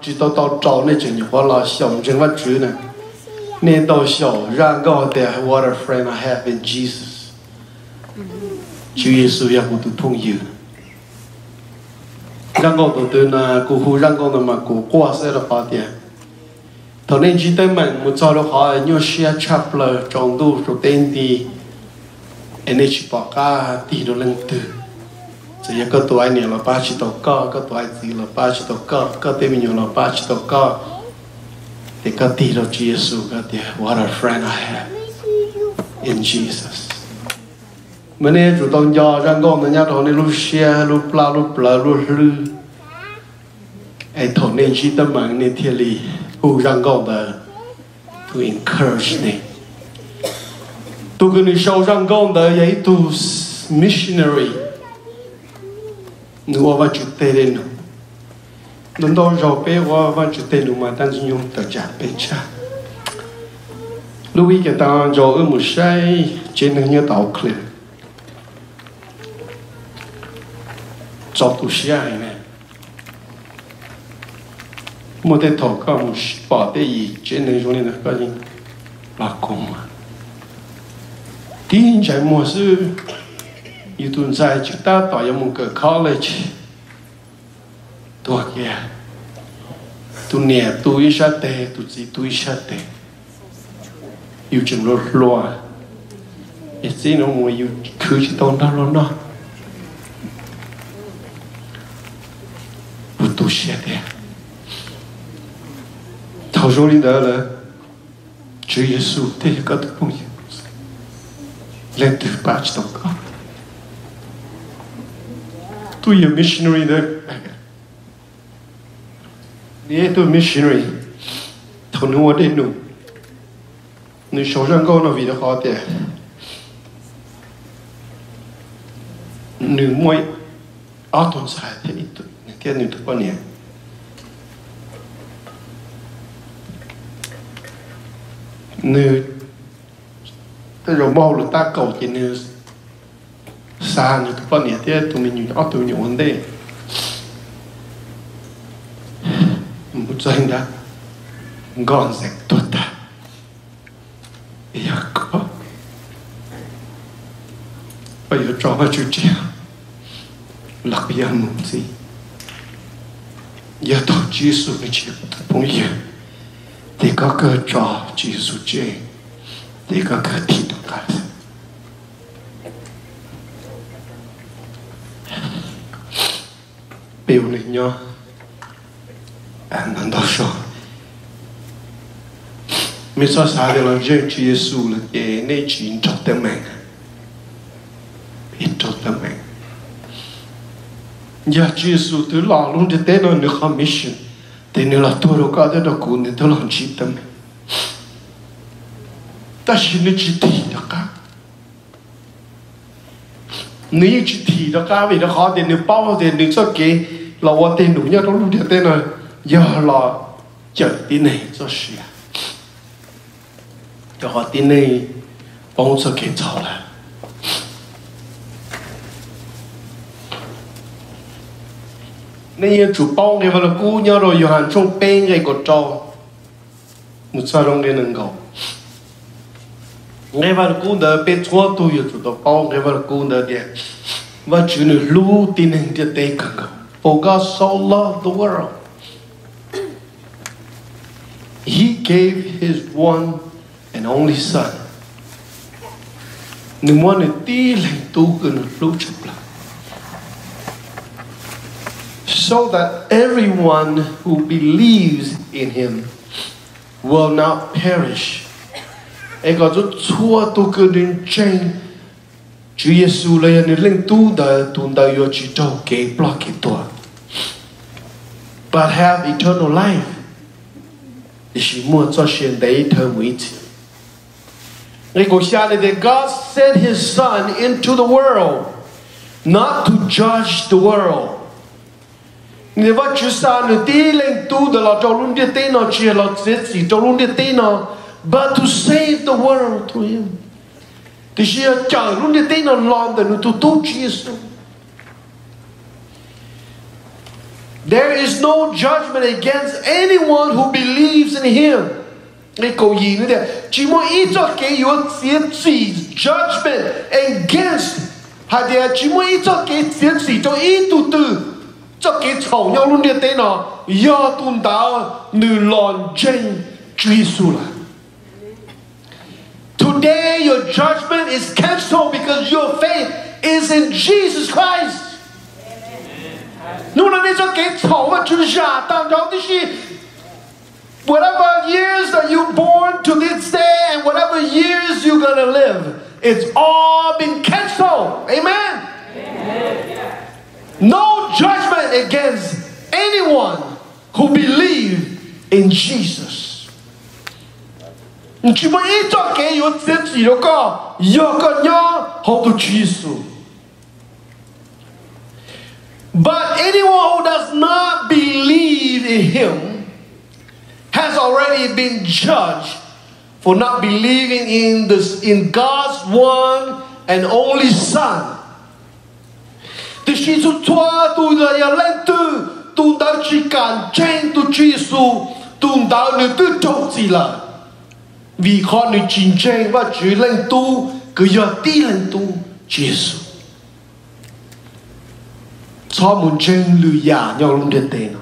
chỉ tao trâu này chỉ nhiều là xong chẳng vật chữ này nên tao hiểu rằng có thể what a friend I have in Jesus Chúa Giêsu ya cũng thông hiểu rằng có từ na cũnghu rằng có mà cũng qua sẽ là bao tiền thằng nên chỉ tới mình một chỗ đó họ như share chapter trong đủ số tên đi anh ấy chỉ bảo cả tí đồ lần từ chỉ có tuổi này là ba chỉ đầu có tuổi gì là ba chỉ đầu có tên mình là ba chỉ đầu thì có tí đồ Chúa Giêsu có tí what a friend I have in Jesus mình ấy chủ động cho rằng con nó nhớ thằng này lúc share lúc bla lúc lư anh thằng nên chỉ tâm mạng nên thiên lý who rằng con đó to encourage them tôi cần show rằng con đó vậy to missionary nếu mà chụp tên nó đừng đâu rồi bé mà chụp tên mà đang dùng tờ trả bé cha lúc ấy cái ta rồi ở một sai trên những như tàu clear cho tôi sai này một cái thầu có một bỏ cái gì trên những chỗ này là cái gì là công mà tin chạy một sự yêu tuần sai chúng ta tạo ra một cái college tôi kia tôi nè tôi sát tệ tôi chỉ tôi sát tệ yêu chừng lo lo ít gì nó mua yêu cứ chỉ tao đó lo nó tôi sát tệ thầu số đi đó là Chúa Giêsu thế có được không nhỉ lên từ ba chỉ có tôi là missionary đó nếu tôi missionary thằng nó đến nữa nếu số lượng con nó vì nó khó thế nếu mỗi ở tuần sai thì ít cái nếu tôi quan niệm nếu tôi rồi bao là ta cầu chỉ nếu xa như tôi quan niệm thế tụi mình ở tụi nhiều vấn đề một doanh đã gọn sạch tốt ta giờ có bây giờ cho vào chú trèo là cái giờ muốn gì giờ tổ Chúa Giêsu mới chịu phong hiểm thì có cơ cho Chúa Giêsu chơi thì có cơ thi được cả biểu này nhau anh nói số mình so sánh với lòng Chúa Giêsu là cái này chuyện trong tâm mình in trong tâm mình giờ Chúa Giêsu từ lâu luôn để tới nó được commission thì nếu là tôi đâu có thể được cuốn thì tôi làm chi tâm mình ta chỉ nên chỉ thì đó cả nếu chỉ thì đó cả vì nó khó thì nếu bao thì nếu sao cái là quan tiền đủ nhất lúc để tới nó giờ là chờ tin này cho xia cho họ tin này帮助给找了nên chủ bao cái vào là cú nhau rồi Yohan trong bên cái cột trâu một sao trong cái nâng cầu ngay vào là cú đỡ bên chúa tôi chủ tổ bao ngay vào là cú đỡ địa và chủ nữ lưu tin hình địa tây cần cầu For God so loved the world He gave His one and only Son nhưng mà người tí lên tu cần lưu chấp lại so that everyone who believes in Him will not perish. Ai có chút chua tu cơ đến tranh Chúa Giêsu là người lên tu đời yo chỉ trâu kế block kế tua but have eternal life thì chỉ muốn cho hiện đấy thơ mũi chỉ Ai có xa này that God sent His Son into the world not to judge the world nếu mà Chúa Sa nữa tí lên tu đó là cho luôn đi tên nó chỉ là chỉ cho luôn đi tên nó but to save the world through Him thì chỉ chờ luôn đi tên nó làm để nó tu Chúa Giêsu There is no judgment against anyone who believes in him. Cái câu gì nữa đây? Chỉ muốn ít cho cái yếu chỉ judgment against. Hay là chỉ muốn ít cho cái chỉ cho ít tu tư cho cái chồng nhau luôn đi tới nó do tuân đạo nữ lòn trên Chúa Giêsu là. Today your judgment is cancelled because your faith is in Jesus Christ. Nếu là nên cho cái chồng và Chúa giả tạo đó thì whatever years that you born to this day and whatever years you're gonna live, it's all been cancelled. Amen. No judgment against anyone who believe in Jesus. Chỉ muốn ít cho cái yếu chiến sĩ đó có nhớ hậu tu Chúa Giêsu. But anyone who does not believe in him has already been judged for not believing in God's one and only Son. Thì khi chúng tôi là lên từ tôi đã chỉ cần tranh tôi Chúa Giêsu tôi đã được tôi trông gì là vì con được chiến tranh và Chúa lên tu cứ giờ đi lên tu Chúa Giêsu. Cho muốn tranh lừa giả nhau luôn đến tên nó.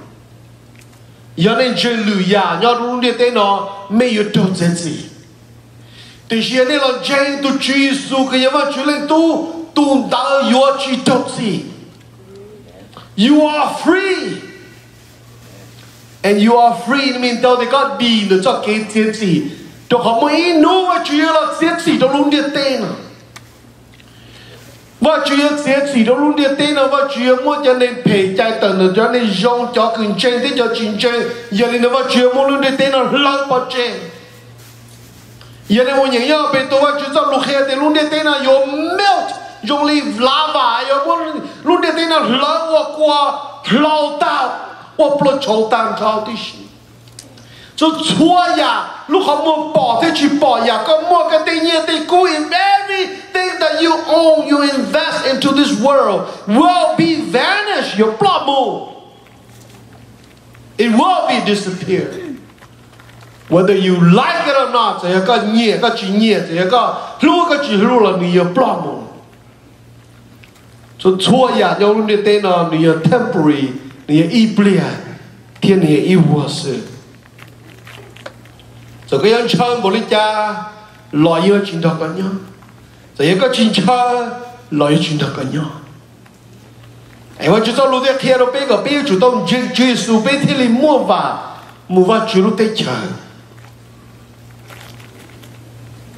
Giờ nên chơi lừa giả nhau luôn đến tên nó mấy yếu trông gì. Thì khi này là tranh tôi Chúa Giêsu cứ giờ mà Chúa lên tu tôi đã yếu chỉ trông gì. You are free. And you are free means đâu thì có đi được cho cái chiến sĩ. Tôi không mới nói với Chúa là chiến sĩ đó luôn đi tên. Và Chúa chiến sĩ đó luôn đi tên và Chúa muốn cho nên phải chạy tận cho nên dòng cho cường tranh thì cho chiến tranh. Giờ nên và Chúa muốn luôn đi tên là lăng vào trên. Giờ nên một những nhau bên tôi và Chúa cho lúc hè thì luôn đi tên là you melt. Dùng li lava, you luôn đi tên là lăng qua lâu tao. Và plot châu tăng trao tí xí. Cho chua ya, lúc họ mua bỏ thì chỉ bỏ ya, có mua cái tình nhiên thì cú in everything that you own, you invest into this world will be vanished. Your blood move. It will be disappeared. Whether you like it or not, thì có nhẹ, có chỉ nhẹ, thì có chỉ lưu là người your blood move. Cho chua ya, nhau luôn đi tên là người temporary, người iblia, thiên hệ yêu sự. Rồi cái anh chân bố lý cha loại yêu chính thức cả nhau. Rồi cái chính cha loại chính thức cả nhau. Em nói chúng ta lúc đấy khi nó bé cái bé chủ động Chúa Giêsu bé thì liền mua vào Chúa lúc đấy chờ.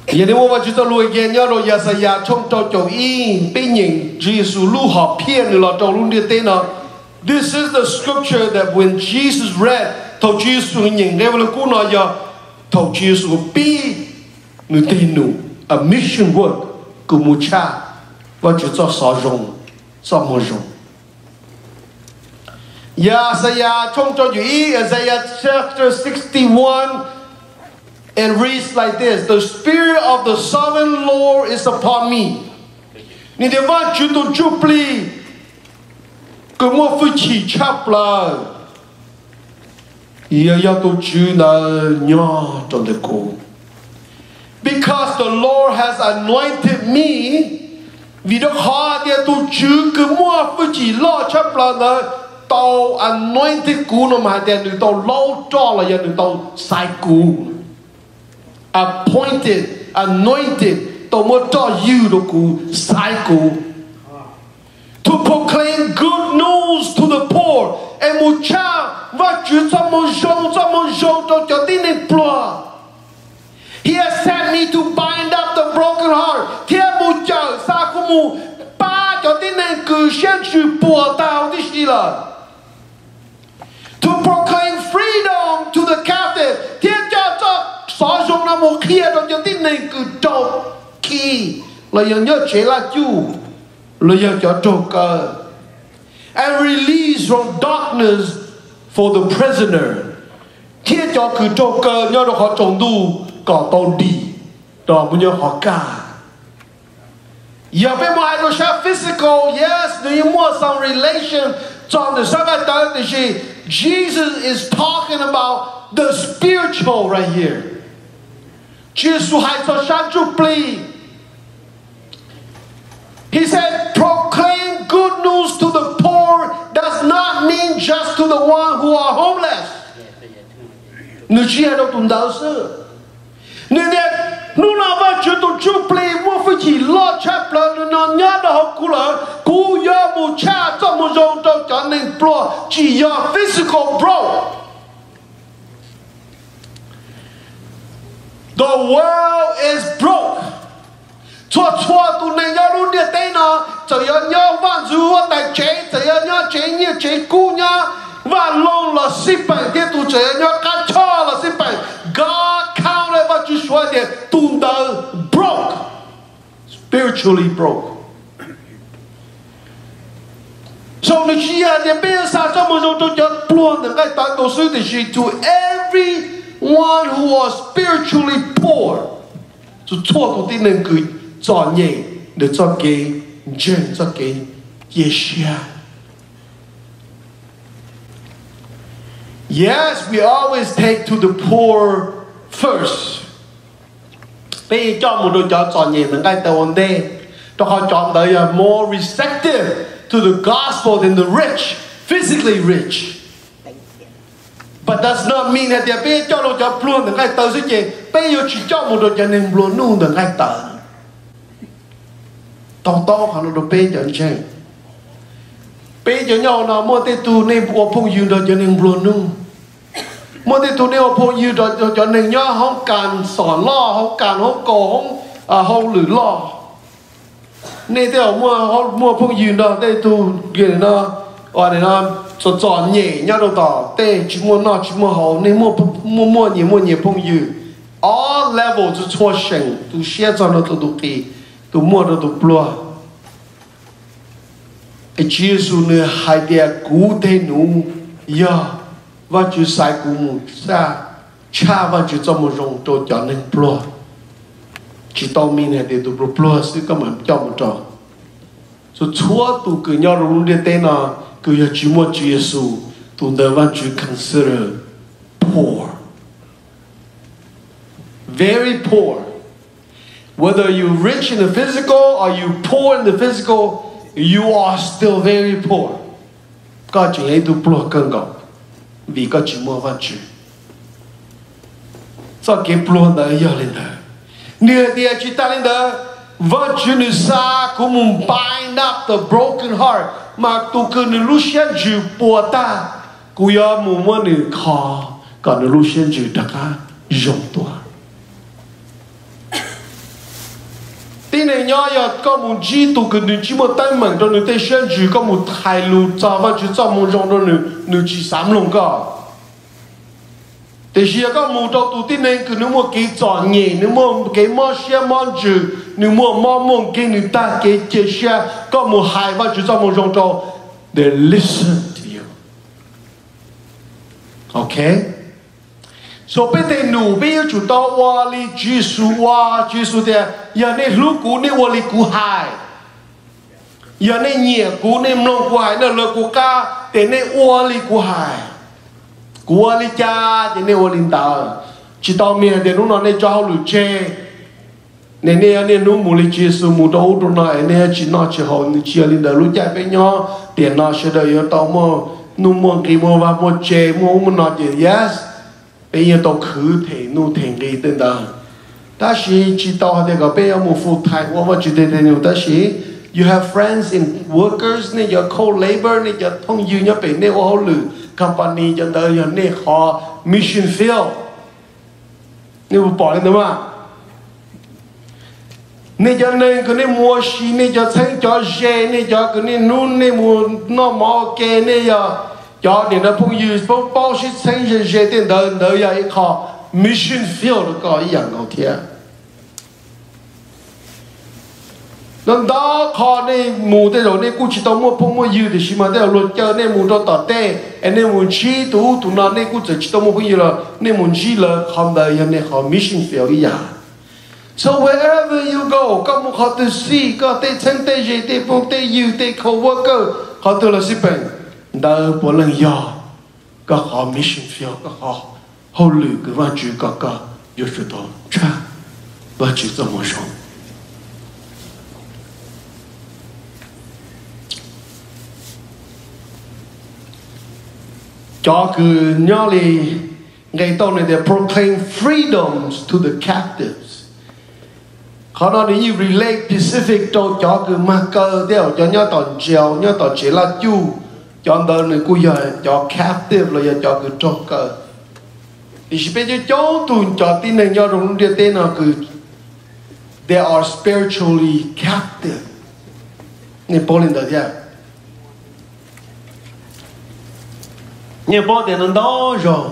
Giờ nếu mà chúng ta lúc ấy nhau rồi giờ sẽ giờ trong trong in bé nhìn Chúa Giêsu lúc họ phiền là trong lúc đấy tên nó. This is the scripture that when Jesus read, thầu Chúa Giêsu nhìn đây là cú nói giờ thầu Chúa Giêsu bi người tin nụ a mission work của một cha và Chúa cho sọ rồng sọ mồ rồng. Isaiah trong cho ý Isaiah chapter 61 and reads like this: The Spirit of the Sovereign Lord is upon me. Ni để vào Chúa tu chupli cứ mua phu chỉ chắp là ya tu Chúa là nhỏ trong đời cô. Because the Lord has anointed me, vì đó họ dia tu Chúa cứ mua phu chỉ lo chắp là tao anointed cú nó mà dia được tao lâu cho là được tao sai cú. Appointed, anointed, tao mua cho you đó cú sai cú. To proclaim good news to the poor. And một cha và Chúa cho một dòng cho tin nên plua. He has sent me to bind up the broken heart. Thiên một cha sa của mu ba cho tin nên cử sen chữ bùa tao đi xí là. To proclaim freedom to the captive. Thiên cha cho xóa dòng là một kia cho tin nên cử trâu kỳ là nhớ chế là chú. And release from darkness for the prisoner. Thiên cho cứ trâu cơ nhớ được họ trồng đu có tàu đi đó muốn nhớ họ cả. Giờ bên ngoài nó sẽ physical, yes, nếu mua some relation John the second time they say Jesus is talking about the spiritual right here. Jesus hai cho sang chu pli. He said, proclaim good news to the poor does not mean just to the one who are homeless. Nữ chi đâu tụng đạo sư. Nữ đẹp, nữ nào vào chuyện tụng chú plei mua phải chỉ lo chắp lỡ nữ nào nhớ đó học cú lỡ cú do mù cha cho mù rong cho nên pro chỉ do physical bro. The world is broke. Chua tụ này nhớ luôn địa tây nó chỉ nhớ vạn dù tại chế chỉ nhớ chế như chế cũ nhớ và long là ship bản cái tụ chế nhớ cá cho là ship bản God counted và chú xoay điện tụ đời broke, spiritually broke. So nếu chỉ là để bây giờ cho một số cho pluôn được cái tận cầu sư thì to everyone who was spiritually poor. Chú chua tụ tin nên cười chọn nhẹ để cho cái gen cho cái Yeshua. Yes, we always take to the poor first. Bây giờ cho một đôi chọn nhẹ những cái tàu ổn định, cho họ chọn tới more receptive to the gospel than the rich, physically rich. But does not mean that bây giờ cho đôi chọn luôn những cái tàu sẽ gì. Bây giờ chỉ cho một đôi chọn nên luôn luôn những cái tàu. Tao họ nó bê cho anh bê cho nhau nó mua tê tu nên bộ phong yêu đó cho nên buồn nung mua tê tu nên bộ phong yêu đó cho nên nhớ không cần sòn lo không cần không cổ không lử lo nên tê mua phong yêu đó tê tu kia nó gọi là nó chọn nhẹ nhau đầu tỏ tê chỉ mua hậu nên mua nhiều phong yêu all level to chua sành tu share cho nó tu kỳ tu mua đó tu plua, Jesus ne hai dia cú thế nu, ya, và chú sai cú mu sa, cha và chú cho một rong cho cho nên plua, chỉ tao mình hay để tu plua sự cái mà cho một trò, so chúa tu cứ nhau luôn đi tên nào, cứ ya chú mua chú Jesus, tu đỡ và chú consider poor, very poor. Whether you're rich in the physical or you poor in the physical, you are still very poor. Có chuyện ấy tu plua cân gọng, vì có chỉ mua vật chất. Sao cái plua đó giờ lên đó? Nếu dia chỉ ta lên đó, vật chất như sa cũng muốn bind up the broken heart, mà tu cứ như Lucian chịu bùa ta, cũng giờ muốn mua như khó, còn như Lucian chịu đặc á dùng tua. Tí này nhỏ giờ có một chi tụ cái nữ chỉ một tay mình cho nữ tay xem chỉ có một hai lù cho và chỉ cho một trong đó nữ chỉ sắm luôn cả. Thì chỉ có một trong tụ tí này cứ nữ một cái chọn nhẹ nữ một cái món xe món chữ nữ một món cái nữ ta cái chế xe có một hai và chỉ cho một trong đó để listen to you. Okay? So bây giờ nụ bây giờ chúng ta qua li Jesus thì giờ này lúc cũ này qua li cũ hài giờ này nhẹ cũ này mông cũ hài này là cũ ca thì này qua li cũ hài qua li cha thì này qua linh đạo chỉ tao miền thì lúc nào này cho họ lùi chê này này lúc mù li Jesus mù đâu đâu này này chỉ nói chỉ họ chỉ linh đạo lúc cha bé nhỏ tiền nó sẽ đợi ở tao mua nụ mua cái mua và mua chê mua nói gì yes bây giờ tao khử thể nu thành cái tên đó, ta chỉ tao hay cái bây giờ một full time, hoặc là chỉ để nu, ta you have friends in workers này, your co-labor này, your thông yêu nhau bên này, hoặc là company cho đời your này họ mission field, này bỏ lên đó mà, này cho nên cái này mua xí này cho thấy cho xe này cho cái này nun này mua nó mò kê này cho nên là phong yêu bao nhiêu sinh viên chế tiền đời vậy họ mission field có ý dạng ngầu thiệt. Nên đó họ này mù thế rồi này cũng chỉ tao mua phong mua yêu thì mà thế luật cho nên mù đó tọt tê, nên mù chi tụ nó này cũng chỉ tao mua phong yêu là nên mù chi là không đời nên họ mission field ý dạng. So wherever you go, có một họ tự see, có tê sinh tê chế tê phong tê yêu tê coworker, họ tự là shipper. đời bộ lần do có họ mission field có họ hậu lử cái văn chữ có yêu sự đó cha và chữ cho một số cho cứ nhớ đi ngày tối này they proclaim freedoms to the captives. Họ nói như relate specific cho cứ mà cơ đeo cho nhớ tòn chế là chu cho đời này cú giờ cho captive là cho cứ cho cơ. Thì chỉ biết cho tụi cho tin này nhớ đúng điều tên là cứ they are spiritually captive. Nên bố lên đời thế. Nhưng bố thì nó đó rồi.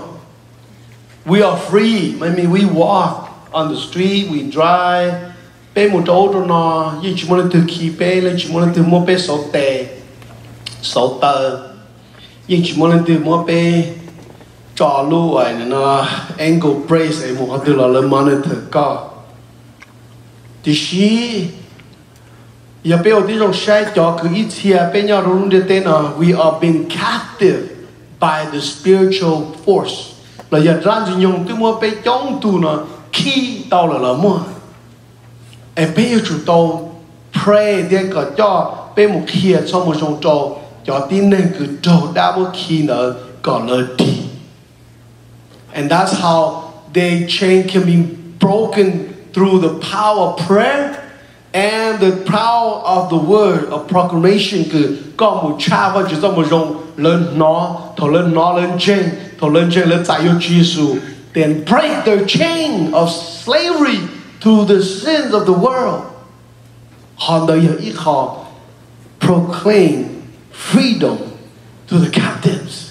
We are free. I mean, we walk on the street, we drive. Bé một chỗ đó nó, như chỉ muốn từ khi bé lên chỉ muốn từ mua bé số tờ, như chỉ muốn từ mua bé trò lưu ấy nó ankle brace ấy một từ là lên monitor co. Thì xí, giờ bé ở đây trong sai cho cứ ít chia bé nhau luôn để tên là we are being captive by the spiritual force. Là giờ ra chỉ dùng từ mua bé chống tu nó khi tao là mua. Em bé yêu chủ tao pray để có cho bé một khi cho một trong trâu cho tin nên cứ trâu đã một khi nữa có lời đi. And that's how their chain can be broken through the power of prayer and the power of the word of proclamation. Cứ có một cha và chỉ cho một trong lên nó lên trên lên tại yêu Giêsu, then break their chain of slavery to the sins of the world. Họ đời ít họ proclaim freedom to the captives.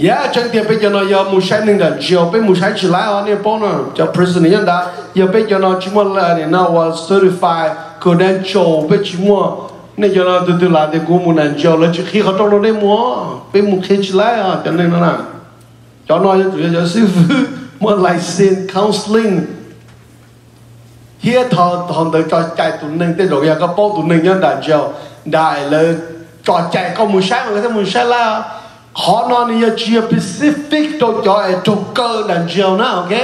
Yeah, chẳng tiền bây giờ nó giờ một sai nên là chiều bây một sai chỉ lại ở nơi bao nó cho prison nhân đã giờ bây giờ nó chỉ muốn là để nó was certified credential bây chỉ muốn nên giờ nó từ là để cũng muốn làm chiều là chỉ khi họ trong nó đây mua bây một khi chỉ lại à cho nên nó là cho nó cho sư phụ muốn license counseling. Here thằng đời cho chạy tụi mình tới rồi có bao tụi mình nhân đại chiều đại là cho chạy có một sai mà cái một sai là họ nói như chia specific cho trong cơ đàn chiều nữa, ok?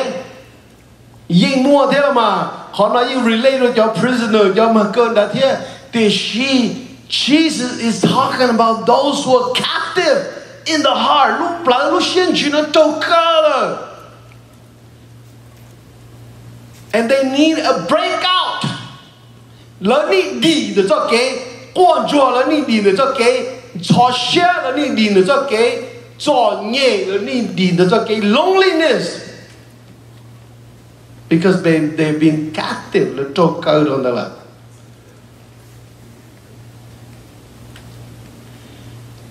Nhưng mua thế mà họ nói như relate cho prisoner cho mà cơ đã thế thì Jesus is talking about those who are captive in the heart. Lúc xin chỉ nó trong cơ rồi. And they need a breakout. Lớn đi để cho cái quan chùa lớn đi để cho cái cho share lớn đi để cho cái cho nhẹ lớn đi để cho cái loneliness. Because they've been captive là trong cơ rồi đó là.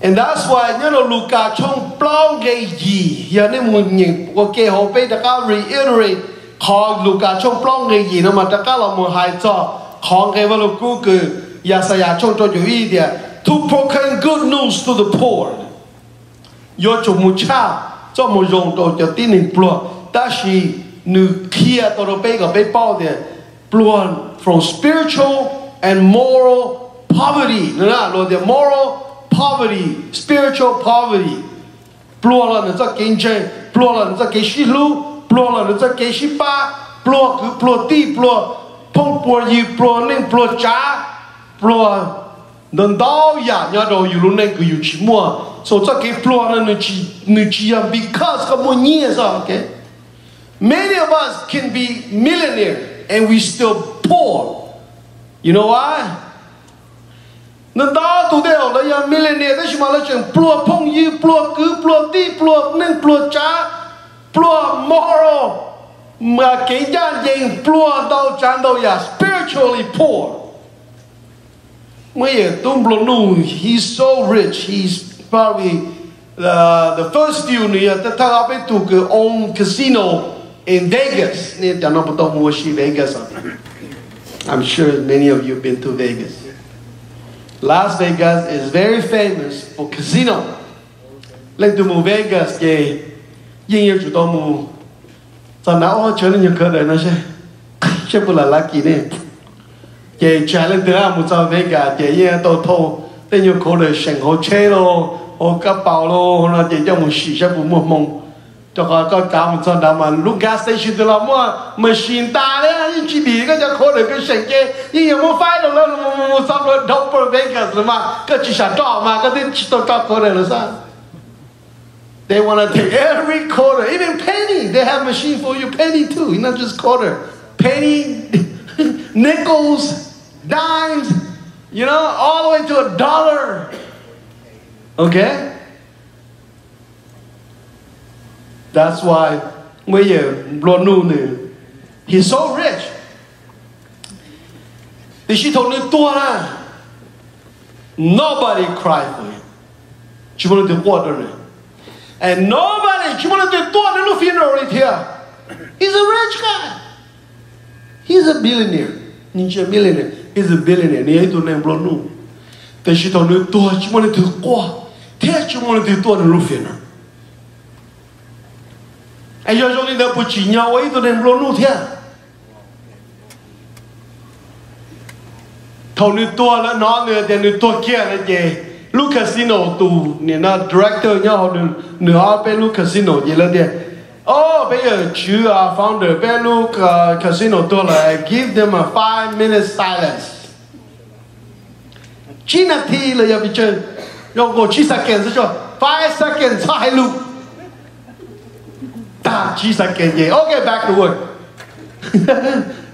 And that's why nhớ là Luca trong plong cái gì giờ nên muốn nhìn cái họ bây giờ các reiterate họ Luca trong plong cái gì nó mà tất cả là một hai cho họ cái vào lúc cứ Yesaya trong cho chú ý đi to proclaim good news to the poor. Yo chủ một cha cho một dòng đồ cho tin hình plua ta chỉ nữ kia tao nó bây giờ bao đi plua from spiritual and moral poverty nữa là rồi the moral poverty, spiritual poverty. Plua là nó cho kinh doanh, plua là nó cho cái xí lu, plua là nó cho cái xí ba, plua cứ plua ti, plua phong plua gì, plua nên plua cha, plua nên đau ya nhớ đâu yêu luôn nên cứ yêu chỉ mua, so cho cái plua là nó chỉ làm because có mua nhiều sao, okay? Many of us can be millionaire and we still poor. You know why? Nên đó tụi đều là nhà millionaire đấy mà là chuyện plua phong như plua cứ plua ti plua nên plua cha plua moral mà cái gia đình plua đâu chán đâu ya spiritually poor. Mới tung plua nu he's so rich he's probably the first few này ta thằng bên tụi cái own casino in Vegas nên ta nó bắt đầu mua shi Vegas. I'm sure many of you have been to Vegas. Las Vegas is very famous for casino. Lên từ Las Vegas cái yên yêu chủ tao mù, giờ nào chơi lên nhiều cơ đấy nó sẽ bù là lucky này. Cái chơi lên từ Las Vegas cái yên tao thâu แต่ยังเขาเลยเสียงเขาเช่โลเขากระเป๋าโลเราจะยังมุ่งสีใช่ปุ่มมงจะก็จำจนดำมันลูกแก๊สสเตชันตัวเรามั่วมาชินตาเลยยิ่งจีบีก็จะเขาเลยก็เสียงเจยิ่งยังมั่วไฟเราแล้วมั่วซ้ำรถดับเบิลเบเกอร์หรือมาก็จีฉันจ่อมาก็ที่ชิโตจ่อเขาเลยหรือซะ They want to take every quarter, even penny. They have machine for you, penny too, not just quarter. Penny, nickels, dimes, you know, all the way to $1. Okay? That's why he's so rich. Nobody cried for him. She wanted to water him. And nobody, she wanted to do a funeral right here. He's a rich guy. He's a billionaire. He's a millionaire. He's a billionaire. He ain't name blonu. Then she told me, she wanted to go. She wanted to do a funeral. And you're only the Puchinya way to name blonu here. Tony Tola, no, then you took care of the Lu casino tu nè na director nhau nửa bên lu casino gì là đi. Oh, bây giờ chú founder bên lu casino tu là give them a 5-minute silence. Chỉ là thi là giờ bị chơi,用过7 seconds cho 5 seconds hai lu. Ta 7 seconds gì? Okay, back to work.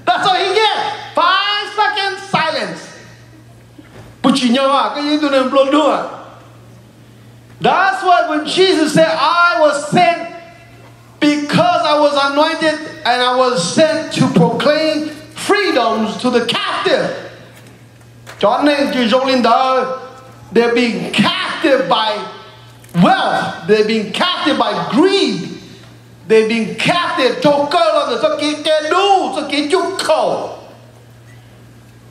That's all he get. 5 seconds silence. That's why when Jesus said, I was sent because I was anointed and I was sent to proclaim freedoms to the captive. Cho nên they're being captive by wealth. They're being captive by greed. They're being captive cho cơ là cho cái đu, cho cái chúc khẩu.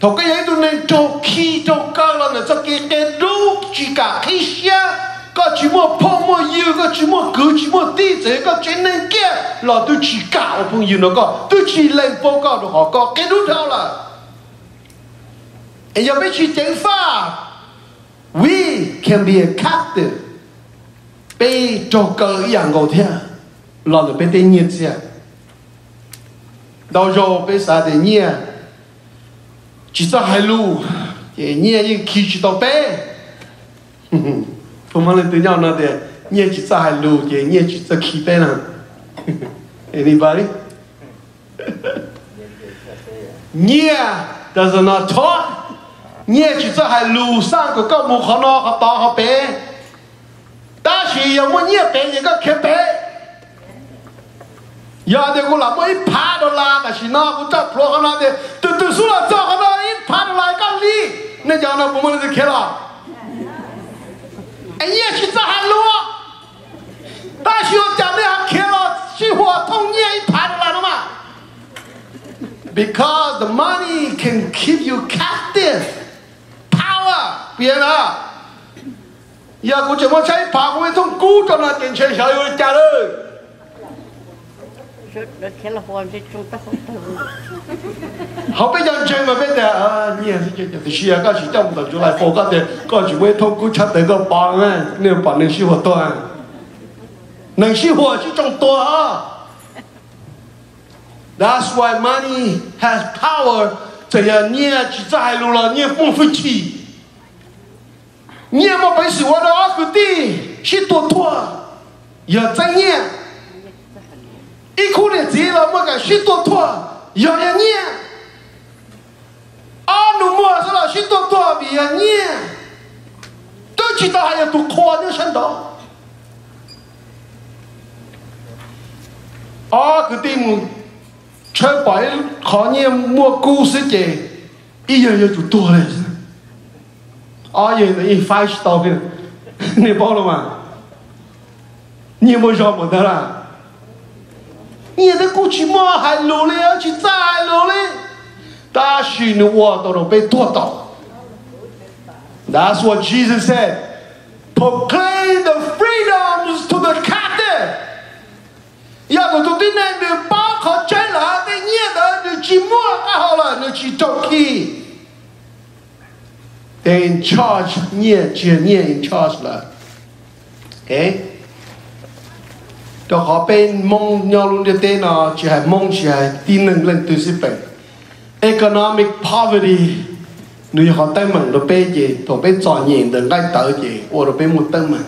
Thôi cái ấy tôi nên cho khi cho cơ là cho cái đủ chỉ cả khi xe có chỉ mua phong mua yêu có chỉ mua cứ chỉ mua tí thế có chuyện nên kia là tôi chỉ cả một phong yêu nó có tôi chỉ lên phố có được họ có cái đủ theo là and giờ biết chỉ chính pha we can be a captive bây cho cơ dạng cầu theo là được bây tên nhiệt xe đâu rồi bây giờ để nhiệt chỉ cho hai lu thì nhẹ như khi chỉ tao bé không phải là từ nhau nào để nhẹ chỉ cho hai lu thì nhẹ chỉ cho khi bé nào anybody nhẹ does not talk nhẹ chỉ cho hai lu sang của các mục họ nó họ to họ bé ta chỉ有冇nhẹ bé thì có khép bé giờ thì cũng là mấy phá đô la cả chỉ nó cũng chấp lo nó thì từ số là cho nó ít phá đô la cái gì nên giờ nó cũng mới được khé là anh nhớ chỉ cho hắn luôn ta chỉ chạm đến hắn khé là chỉ hòa thông nhớ ít phá đô la đúng không because the money can keep you captive power biết không giờ cũng chỉ muốn thấy phá cũng thông cứu cho nó tiền chơi chơi rồi trả lời họ bây giờ chơi mà bây giờ nhiều thì xí cái chỉ trong tầm chỗ lại phổ cái thì có chỉ với thông cứu chắc tới cái bằng này nếu bằng nên xí hoạt to nên xí hoạt chỉ trong to that's why money has power thì nhiều chỉ在路了nhiều不会去nhiều mà bây giờ我đó cứ đi xí to giờ真nhiều一哭的急了，我讲许多多，有人念，努莫说了许多多比人念，都知道还要读课的深度。个地方，全白行业莫故事嘅，一样要做多嘞。也一5刀的，你报了吗？你有没有说没得啦？你的过去么还努力，而且再努力，但是你我都被夺到。That's what Jesus said. Proclaim the freedoms to the captive. 要不都对那你包考真了，对你的你去摸干好了，你去找去。they in charge nhẹ in charge là okay đó họ bên mong nhau luôn để tên nó chỉ hay mong chỉ hay tin nâng lên từ sự bệnh economic poverty nếu họ tay mình đồ bê gì đồ bê trò nhện đồ ngay tờ gì ô đồ bê một tay mình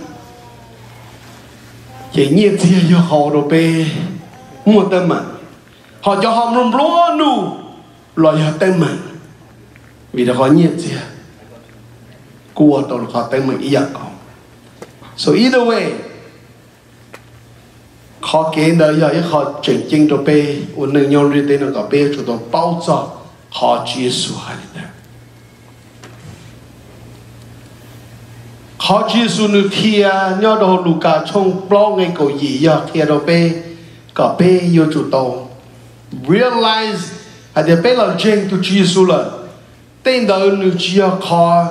chỉ nhiệt gì cho họ đồ bê một tay mình họ cho họ rung lúa nu loại họ tay mình vì đó họ nhiệt gì cua đồ họ tay mình ý có so either way họ kể đời giờ họ chỉnh chỉnh đồ bê ô nâng nhau đi tên nó có bê cho đồ bao giờ họ chỉ số hay là họ chỉ số nữ thia nhau đồ lù cả trong blog ngay cầu gì giờ thia đồ bê có bê yêu chủ tàu realize hay để bê là chỉnh tu chỉ số là tên đời nữ chia họ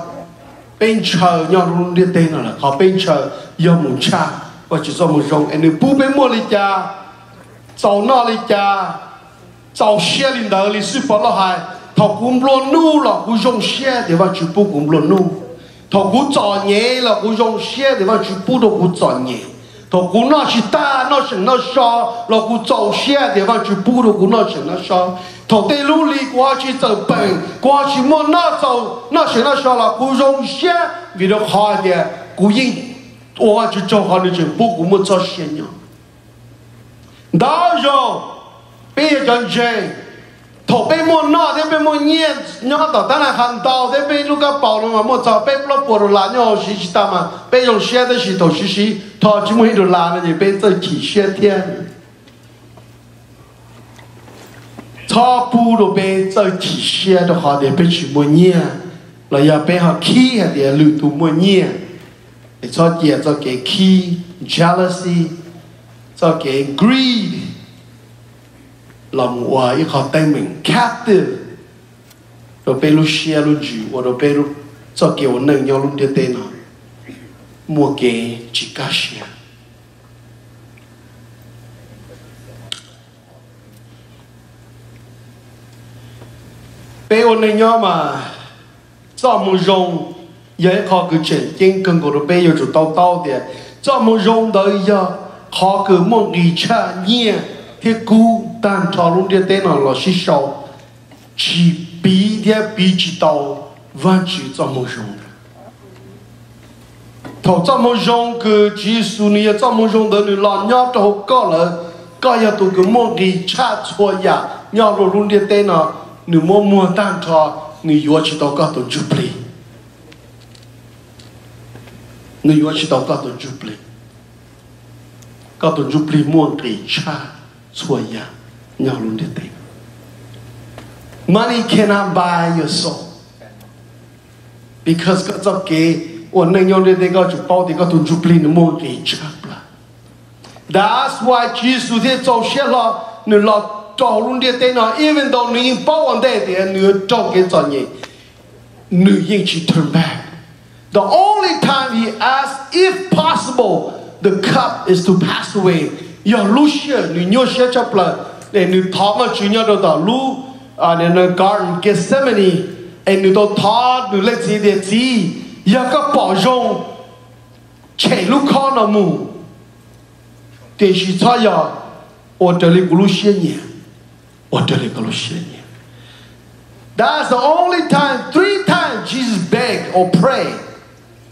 bên chờ nhau luôn đi tên là họ bên chờ yêu muốn cha và chỉ do một dòng anh nữ bù bên mua lịch cha giàu nó lịch cha giàu xe linh đời lịch sử bảo là hai thọ cũng luôn nu là cũng dùng xe để vào chụp bù cũng luôn nu thọ cũng chọn nhẹ là cũng dùng xe để vào chụp bù đâu cũng chọn nhẹ thọ cũng nó chỉ ta nó chẳng nó so là cũng chọn xe để vào chụp bù đâu cũng nó chẳng nó so thọ tây lũ lì qua chỉ chờ bệnh qua chỉ muốn nó giàu nó chẳng nó so là cũng dùng xe vì nó khó thì cũng yên我就做好的就不顾么做些呢，到时候别人讲，头被么拿，这被么捏，拿到当然看到，这被那个包了嘛，么早被不包了拉，然后是是他嘛，被用写的是头是，他怎么会都拉了就被这起写天，差不多被这起写的好的被去么捏，了要被他起还得路途么捏。cho kia cho cái key jealousy cho cái greed lòng hòa ý họ tay mình captive rồi bên lúc share lúc chủ rồi bên lúc cho kiểu nâng nhau lúc đưa tên nó mua cái chỉ cả share bên ôn nâng nhau mà cho một dòng giờ họ cứ chuyển chính cần có được bây giờ chủ tao thì cho một dòng đời giờ họ cứ một người cha nhẹ thì cú tan cho luôn đi tên là sĩ sầu chỉ bị dia bị chỉ tao vẫn chỉ cho một dòng thầu cho một dòng cứ chỉ số này cho một dòng đời là nhau cho có là có giờ tụi cứ một người cha chua ya nhau rồi luôn đi tên là nếu mua tan cho người yêu chỉ tao có tụi chụp đi người yêu chỉ tao có tụi chụp đi mua cái cha chua ya nhau luôn đi tên money cannot buy your soul because có cho cái ổn định nhau đi tên có chụp bao thì có tụi chụp đi mua cái cha là that's why Jesus thế cho xe là người là cho luôn đi tên nó even though người bao ổn định thì người cho cái cho nhỉ người yên chỉ turn back. The only time he asked, if possible, the cup is to pass away. Your Lucia, you share chapel, and you talk about you know the Lu, and in the garden Gethsemane, and you don't talk, you let see the tea. You got bảo che lu con ở mù, để chỉ cho ya, ở đây là Lucia nhỉ, ở đây là Lucia nhỉ. That's the only time, 3 times Jesus begged or prayed.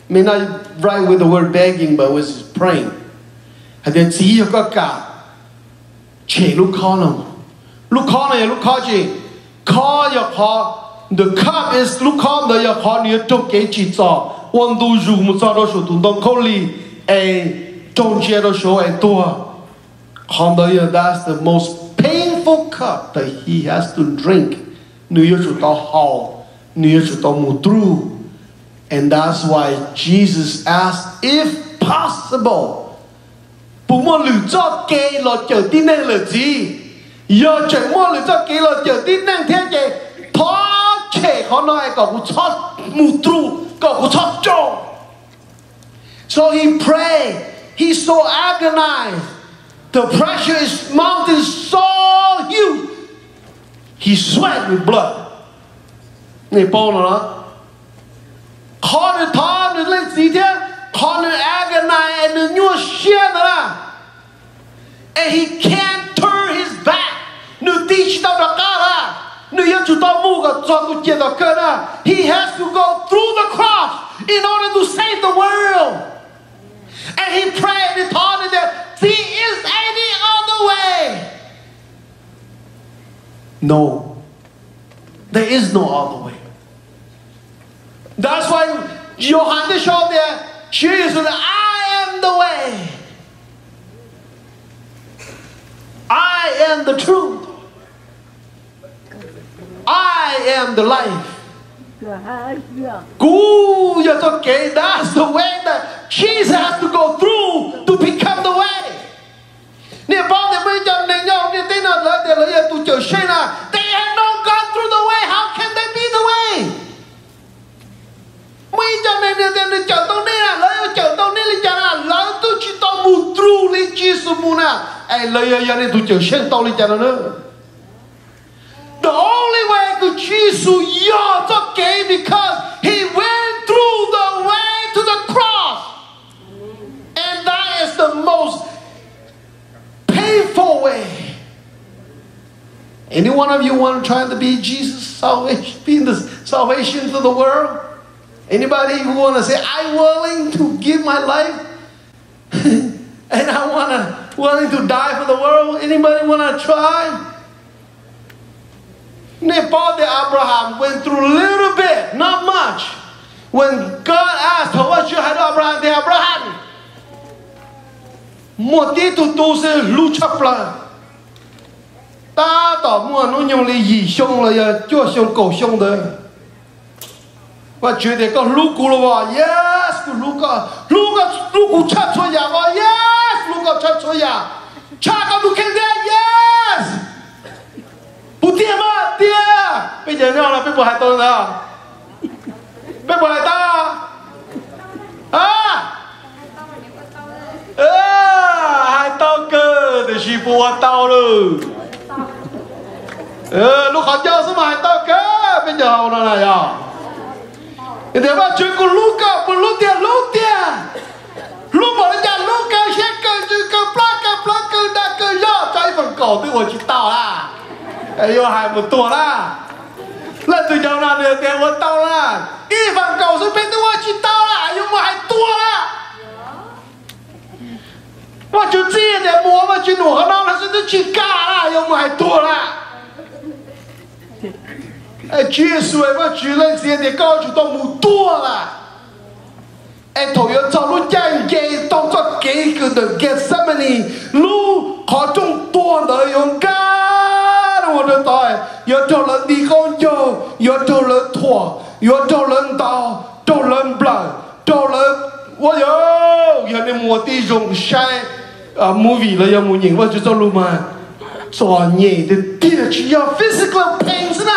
May not write with the word begging, but was praying. And then see you got God. Che look call him. Look call him, look call you. Call your call. The cup is look call the your call you took a chitza. One do you musado show to don't call a don't share show a door. That's the most painful cup that he has to drink. New Year should how New Year should move through. And that's why Jesus asked, if possible, bố mua lửa cho kê là chờ tin năng là gì? Giờ chẳng mua lửa cho kê là chờ tin năng thế gì? Thó trẻ khó nói có cũng chót mù tru, có cũng chót trô. So he prayed, he so agonized. The pressure is mountain so huge. He sweat with blood. Này Paul nó khó được thọ được lên gì thế khó được agonize được nhua xia nữa là and he can't turn his back được tí tao đã cả là được yêu chủ tao mua cái cho tôi chia đó cơ là he has to go through the cross in order to save the world and he prayed and thought that there is any other way. No, there is no other way. That's why Johannes showed there, Jesus, I am the way. I am the truth. I am the life. Okay, that's the way that Jesus has to go through to become the way. They have not gone through the way. How can they be the way? The only way to Jesus because he went through the way to the cross. And that is the most painful way. Any one of you want to try to be Jesus' salvation, be the salvation to the world? Anybody who want to say, I'm willing to give my life and I willing to die for the world? Anybody want to try? Nepal, Abraham went through a little bit, not much. When God asked, what you had Abraham, Abraham, một tí tu sẽ lưu chấp là ta tỏ mua nó nhung lý gì xong là giờ cho xong cầu xong đấy và chuyện để con lưu cụ là yes lưu cụ chấp cho nhà vào yes lưu cụ chấp cho nhà cha con tu khen thế yes bù tiền mà tiền bây giờ nhau là bây giờ hai tôi nào bây giờ hai ta hai tao cơ thì chỉ phụ hai tao rồi lúc họ chơi số mà hai tao cơ bây giờ họ nó này à thì để mà chuyện của lúc tiền lúc mà nó trả lúc cơ xét cơ chứ cơ đã cơ do cho phần cổ tôi chỉ tao là yêu hai một tuổi là lần từ nhau nào được tiền một tao là y phần cổ số bên tôi chỉ tao là yêu một hai tuổi làว่าจุดจี้เดี๋ยวมัวว่าจุดหนูข้างนอกแล้วฉันจะชิก้าละยังไม่ตัวละไอ้จุดสวยว่าจุดเล่นเสียเดี๋ยวก็จุดต้องมูตัวละไอ้ถอยจะรู้ใจเกย์ต้องจะเกย์คือ the Gethsemane รู้ขอจงตัวเลยยงกัน我的ต่อย有头人地公就有头人ถั่ว有头人刀头人 blood 头人我有那么的用晒movie 了要么人我就走路嘛做你的地区要 physical pains 呢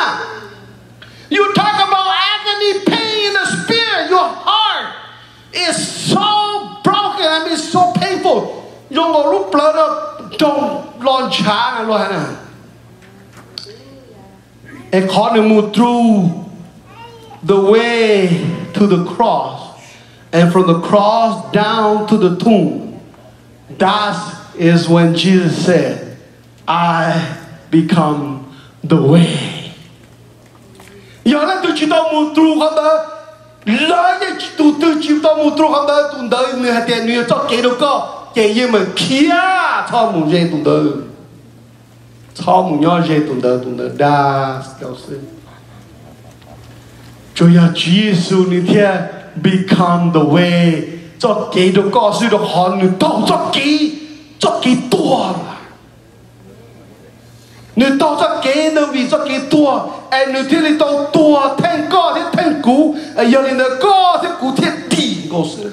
you talk about agony pain in the spirit your heart is so broken I mean so painful 用我รูปแล้วจงร้อนช้านะรู้ไหมนะไอ้ขอหนึ่งมู through the way to the cross and from the cross down to the tomb. That is when Jesus said, I become the way. Giờ là tôi chỉ tao muốn tru không đó. Lời như tôi chỉ tao muốn tru không đó. Tôi đợi người hạt tiền người cho kể đâu có. Kể như mình kia cho muốn dễ tôi đợi. Cho muốn nhỏ dễ tôi đợi. Đa giáo sư. Chúa Giêsu như thế become the way cho kỹ được có sự được họ người tao cho kỹ tua người tao cho kỹ nó vì cho kỹ tua em người thiên lý tao tua thanh co thế thanh cú giờ thì nó co thế cú thế tỷ có sự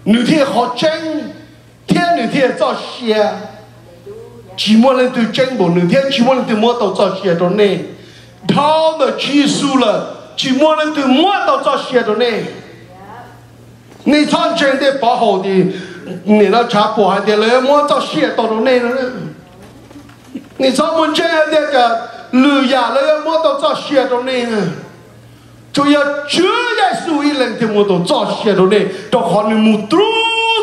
người thiên họ tranh thiên người thiên cho xe chỉ muốn lên từ tranh bộ người thiên chỉ muốn lên từ mua tàu cho xe đó nè thao là Giêsu là chỉ muốn lên từ mua tàu cho xe đó nè你穿真的保好的，你那查保还得来，我找写到那了。你穿不真的个路亚了，我都找写到那了。主要主耶稣一人天我都做些了呢，都可能木头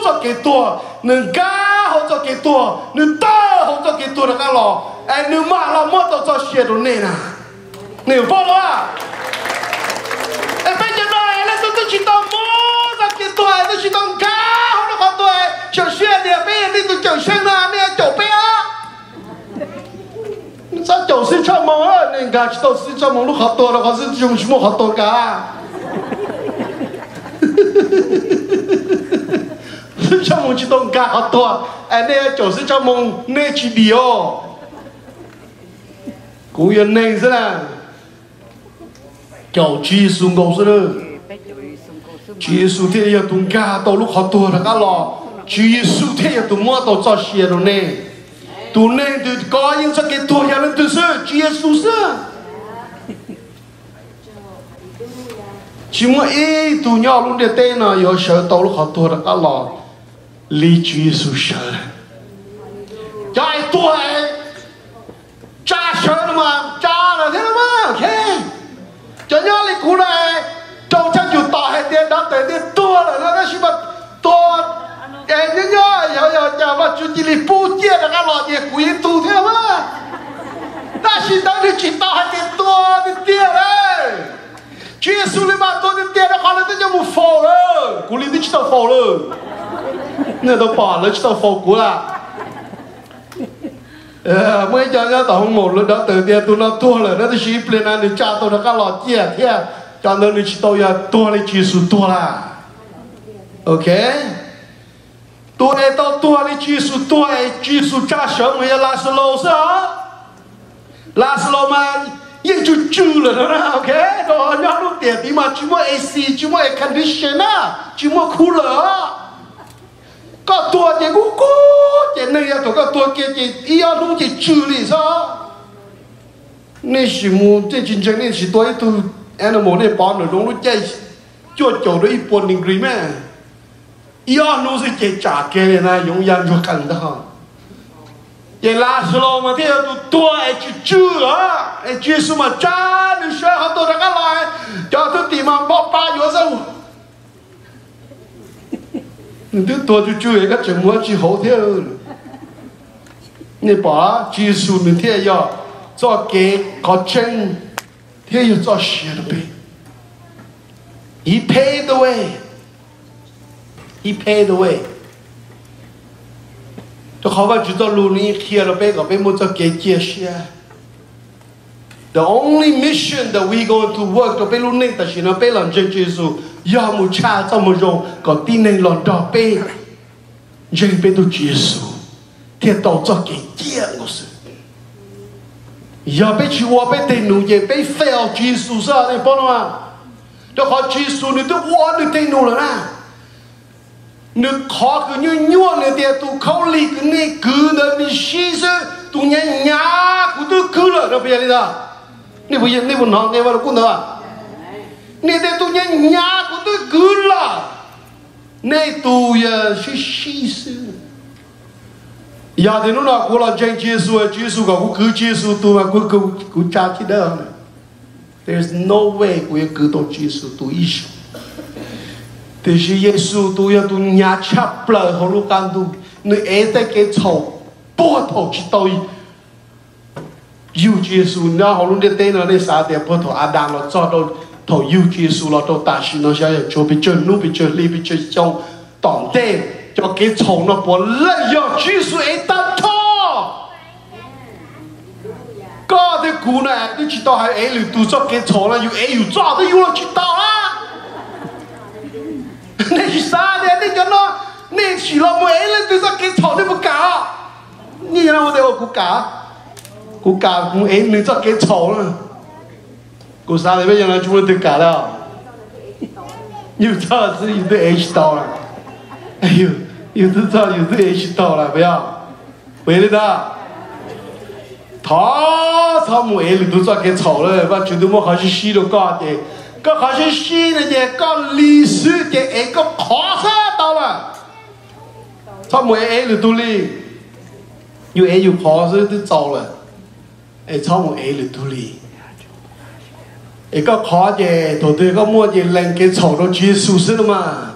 做几多，能干好做几多，能大好做几多的个咯，哎，能马了么都做些了呢啦，你有报了啊？哎，别讲了，那都知道么做几多，都知道干好了好多，小学的别你都九生了，你九倍啊？啥90ชั่วโมง你看知道10ชั่วโมงลูก好多了，可是用什么好多个10ชั่วโมง知道干好多，哎，那90ชั่วโมง那去理哦，古人那是啦，叫技术高是了，技术天要懂干到路好多了个咯，技术天要懂么到做些了呢。tu nên tu có những cái tua nhà lên từ xưa Chúa Giêsu xưa chỉ muốn ý tu nhỏ luôn để tên nào có sợ tàu lúc họ tua được cả lò lý Chúa Giêsu sợ chạy tua ấy cha sợ mà cha là thế mà ok cho nhỏ lý cú này trong chắc chịu tỏ hết tiền đó tới tiền tua là nó chỉ mà tua cái nhớ giờ mà chú chỉ là bù chia là cái lọ gì quý tu thế mà ta chỉ đang đi chỉ tao hai cái tua đi tiền đấy Chúa Giêsu lên mà tôi đi tiền nó còn là tôi cho một phổ rồi cú đi chỉ tao phổ rồi nè tao bỏ nó chỉ tao phổ cú là mới cho nhá tao không một lúc đó từ tiền tôi nó tua rồi nó chỉ lên ăn để cha tôi nó cái lọ chia thế cho nên đi chỉ tao ya tua đi Chúa Giêsu tua là ok tôi ấy tao tua đi Chúa Giêsu tua ấy Chúa Giêsu cha sống hay là Lazaro sao Lazaro mà những chú rồi đó ok đó nhớ lúc tiền thì mà chú mua AC chú mua air conditioner chú mua cooler có tua thì cũng cố thì này là có tua kia thì ý ở lúc thì chú đi sao nên chỉ mua cái chính tranh nên chỉ tôi tu animal này bỏ nó đúng lúc chơi cho chỗ đó ít buồn đình gì mà ý ở lúc thì chơi trả kia này dùng yang cho cần đó vậy là số mà theo tua ấy chú à ấy chú số mà cha được sao họ tôi đã cái lại cho tôi tìm mà bỏ ba vô sao tôi tua chú ấy cái chuyện mua chỉ hậu theo你把技术你贴要做给考证，贴要做写的呗。He paid the way. He paid the way. 就好吧，知道路你贴了呗，个呗么做给解释。The only mission that we going to work 个呗路内，但是呢，呗人真耶稣要么差这么用，个地内乱到呗，人呗都耶稣。thiên tổ cho cái kia của sự, giờ bây giờ bây tên nụ gì bây fail Jesus sao này bao nhiêu, đó họ Jesus này tôi quá được tên nụ rồi na, nước khó cứ như nhuộn này thì tôi khâu lì cái này cứ đó bị xí sự, tôi nhá của tôi cứ rồi đó bây giờ đi ra, này bây giờ này muốn nói cái vào cũng được, này thì tôi nhá của tôi cứ là, này tôi xí sự giờ thì nó là của là chân Giêsu cả của cứ Giêsu tôi mà của cha chỉ đó there's no way của cứ tổ Giêsu tôi ý thì Giêsu tôi nhà chấp lời họ lúc ăn tôi nơi ấy tại cái chầu bỏ thầu chỉ tôi yêu Giêsu nha họ lúc tên là nơi sao để bỏ thầu Adam nó cho tôi thầu yêu Giêsu là tôi ta xin nó sẽ cho bị chơi nút bị chơi ly bị chơi trong tổng tên cho cái chầu nó bỏ lấy cho Giêsu ấy tao thọ có cái cú này tôi chỉ tao hay ấy lười tu cho cái chầu là yêu ấy yêu cho tôi yêu là chỉ tao á này sao đấy này cho nó này chỉ là mỗi ấy lên tu cho cái chầu đấy một cả như nào để cú cả cũng ấy lười cho cái chầu nữa cú sao đấy bây giờ là chúng tôi cả đâu yêu cho là yêu tôi ấy chỉ tao là yêu有的早有的也知道了，不要，为了的，他没了都做给炒了，把觉得么还是洗了搞的，个还是洗了的，搞历史的一个考察到了，他没了都哩，有考试都糟了，哎，他没了都哩，一个考的，头头个么的人给炒到去宿舍了嘛？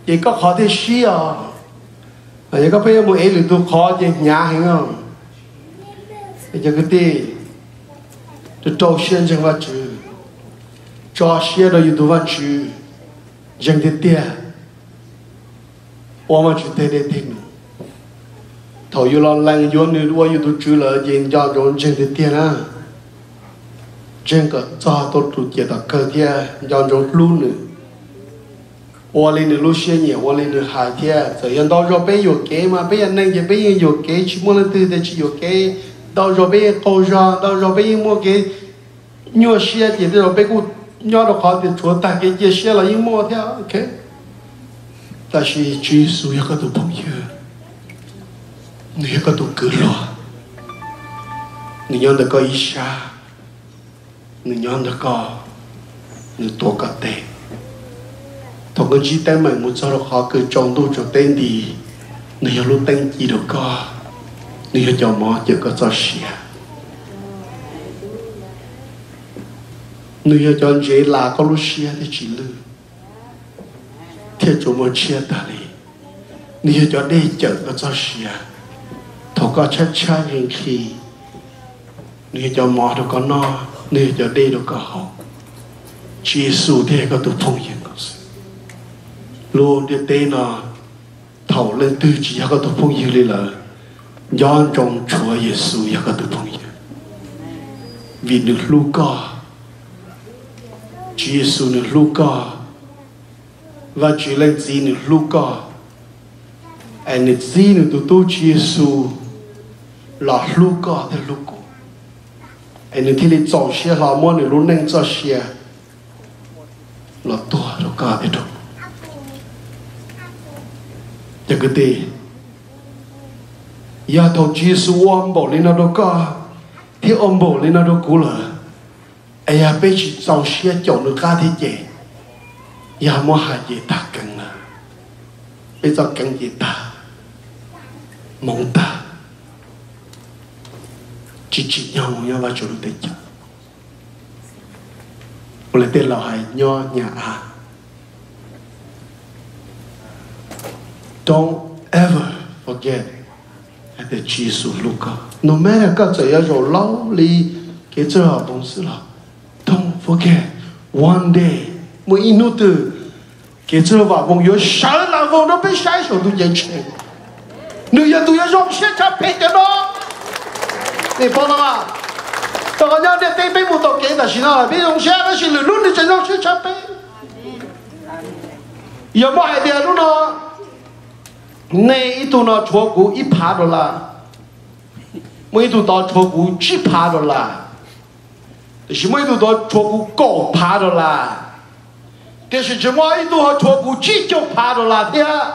一个考的需要，一个朋友们里头考的年轻啊，一个的，就招先生话去，招先的有多话去，人的店，我们去带带听。头有了人有你，我有都住了，人家中人的店啊。整个早都都觉得隔天让种路呢，我哩呢路线呢，我哩呢海天，这样到这边有给嘛，边那个边有给，去么了对的去有给，到这边高上，到这边么给，鸟些的这边个鸟的好的做大概这些了，一么的 OK， 但是耶稣一个都朋友，你一个都够了，你要那个一下。你娘的个，你多个的，同个鸡蛋们没做了好个长度就等的，你要录登记的个，你要叫么这个做事，你要叫谁拉个路线的去路，贴着么切的哩，你要叫你这个做事，同个恰恰人去，你要叫么的个孬。你就对了个好，耶稣这个都碰见个事，路的对呢，讨论对几个都碰见的了，两种除耶稣一个都碰见，为你路个，耶稣你路个，我只能知你路个，哎你知你都耶稣，拉路个的路个。哎，你听你早些老么？你路能早些，老多都搞得到。这个的，丫头只是我们保你那都搞，ที่我们保你那都过了。哎呀，被去早些叫你搞的嘢，呀么还嘢打更了，被早更嘢打，蒙打。chỉ nhau nhau và chủ tịch một lần tên là hay nho nhà don't ever forget that Jesus Luca no matter các giải rồi lâu li cái chỗ học bổng sư là don't forget one day mỗi ít nút từ cái chỗ vào bổng yếu sai là bổng nó bị sai rồi tôi nhận chuyện người dân tôi dùng xe chấp hết cho nó你帮了吗？大家要对对不都给的是哪？别用现在是路路的真正去准备，有没还点路呢？那一度呢，错过一趴的啦，每度到错过几趴的啦，但是每度到错过高趴的啦，但是这么一度还错过几九趴的啦，对啊，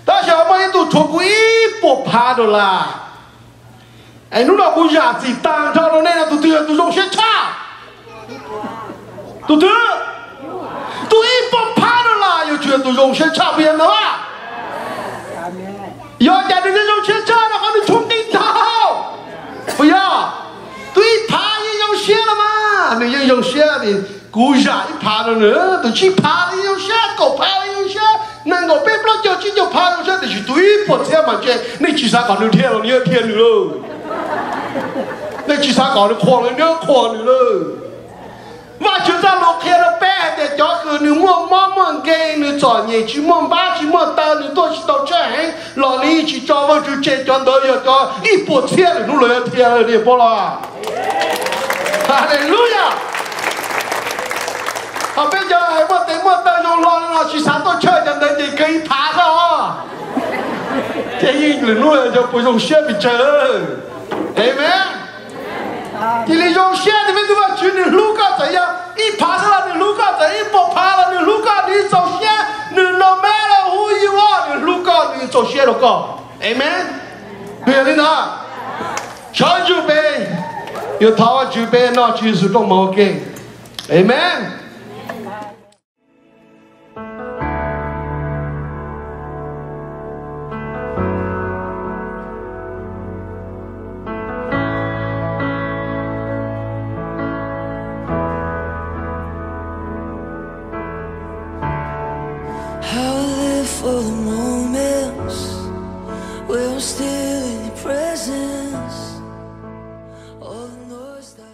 但是每度错过100趴的啦。哎，侬那不牙子当着了，那那都对，都用些差，都对，都100%的啦，又觉得都用些差别了吧？要讲的那种些差的话，你冲顶头，不要，都1%也用些了嘛，你也用些的，故牙1%的呢，都7%的用些，9%的用些。能够被不了就就爬上去，但是对不这么讲，你至少搞你天了，你要天你喽。你至少搞你狂了，你要狂你喽。我就在路开了白的，叫个你么给你找你去么把去么到你都是到这，老你一起找我就这讲到要到100天了，你来天了，你不啦？哈利路亚。啊！bây giờ hay một tiếng một tờ dùng lo chỉ sáng tôi chơi chẳng đến gì cây phá đó. Thế nhưng là nuôi cho bố dùng xe bị chờ. Amen. Thì là dùng xe thì mới nói chuyện là lúc cả vậy à. Ít phá ra là lúc cả vậy, ít bỏ phá là lúc cả đi dùng xe, nó mẹ là who you are, lúc cả đi dùng xe đâu có. Amen. Bây giờ nào. Cho chú bé, yêu thảo chú bé nó chỉ sử dụng màu kê. Amen. all the noise that